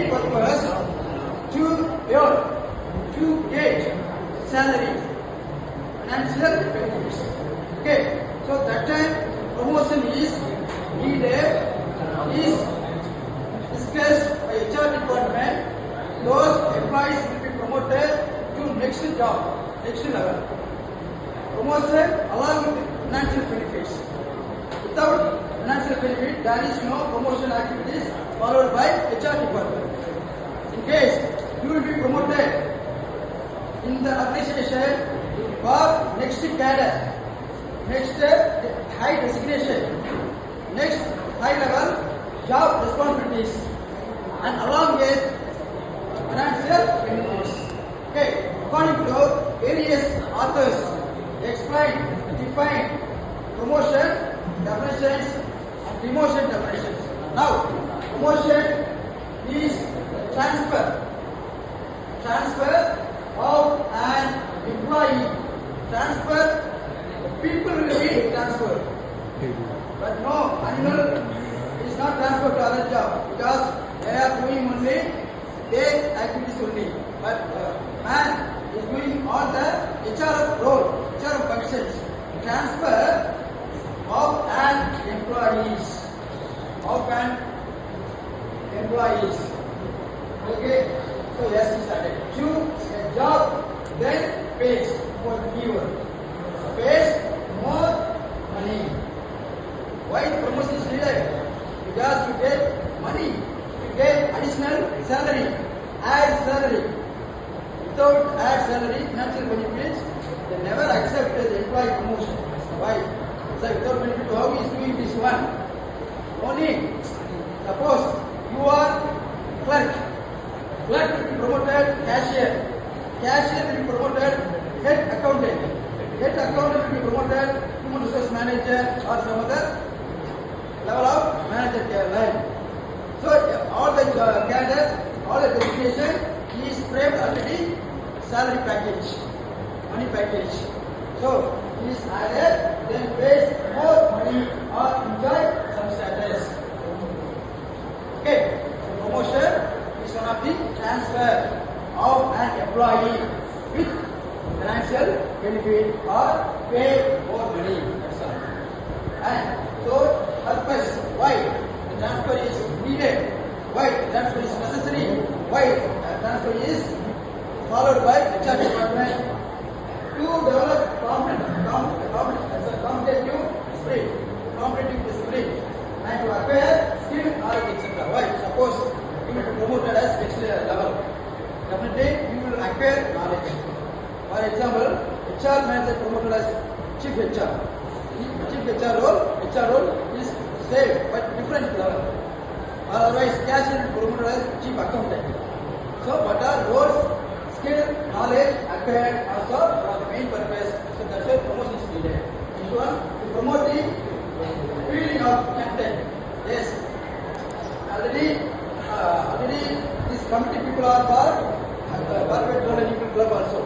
main purpose to earn, to get salary, financial benefits. Okay, so that time promotion is needed, is discussed by HR department. Those employees will be promoted to next job, next level. Promotion along with financial benefits. Without financial benefit, there is no promotion activities followed by HR department. In case you will be promoted in the organization for next cadre, next high designation, next high level job responsibilities, and along with financial benefits. Okay, according to various authors, they explain, define promotion definitions and demotion definitions. Now, promotion is transfer of an employee. Transfer, people will be transferred, but no animal is not transferred to other job because they are doing only their activities only. But man is doing all the HR role, HR functions. Transfer of an employees. Okay, so yes, we started. Choose a job, then pays for the giver. Pays more money. Why promotion is needed? Because you get money, you get additional salary, add salary. Without add salary, financial benefits, they never accept the employee promotion. Why? So without benefit, how is doing this one? Only suppose you are clerk. Clerk will be promoted cashier. Cashier will be promoted head accountant. Head accountant will be promoted human resource manager or some other level of manager line. So all the cadre, all the designation is framed already salary package, money package. So he is added, then pays more money or enjoy some status. Okay, so promotion is one of the transfer of an employee with financial benefit or pay more money. That's all. And so purpose, why the transfer is needed, why the transfer is necessary, why the transfer is followed by HR department to develop competitive spirit and to acquire skill, knowledge, etc. Why? Suppose you will be promoted as next level. Definitely you will acquire knowledge. For example, HR manager promoted as chief HR. Chief HR role is same but different level. Otherwise, cashier will be promoted as chief accountant. So, what are roles, skill, knowledge acquired also for the main purpose. So that's why promotion is needed. This one to promote the feeling of captain. Yes, already these committee people are for corporate golden eagle club also.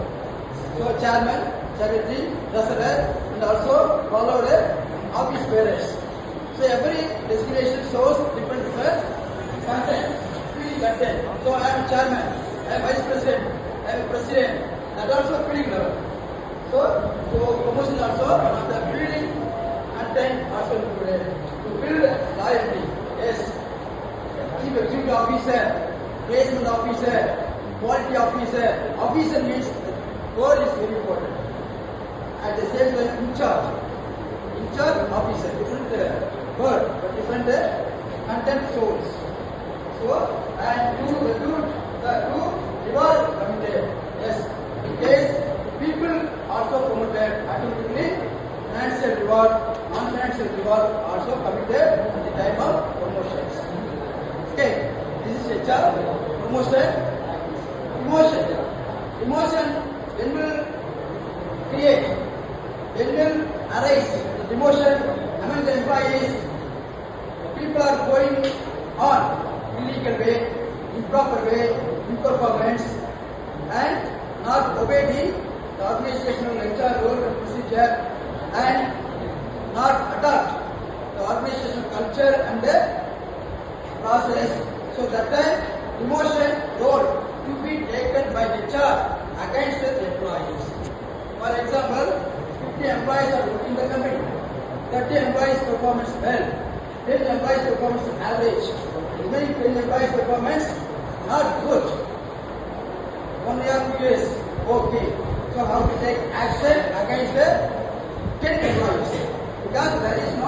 So chairman, secretary, treasurer, and also followed office bearers. So every designation shows different content, feeling content. So I am chairman, I am vice president, I am president. That also feeling level. So promotion also one of the feeling content also included to build loyalty. Yes, chief executive officer, placement officer, quality officer. Officer means the word is very important. At the same time, in charge officer, different word but different content souls. So and to recruit the reward committed. Yes, in case people also promoted automatically, financial reward, non-financial reward also committed at the time of promotions. Okay, this is HR promotion. Emotion when will create, when will arise the demotion among the employees. People are going on illegal way, improper way, imperformance, and not obey the organizational HR role and procedure, and not adopt the organizational culture and the process. So that time demotion role to be taken by HR against the employees. For example, 50 employees are working in the company. 30 employees performance well. 10 employees performance average. Remaining 10 employees performance not good. 1 year, 2 years, okay. So how to take action against the 10 employees? Because there is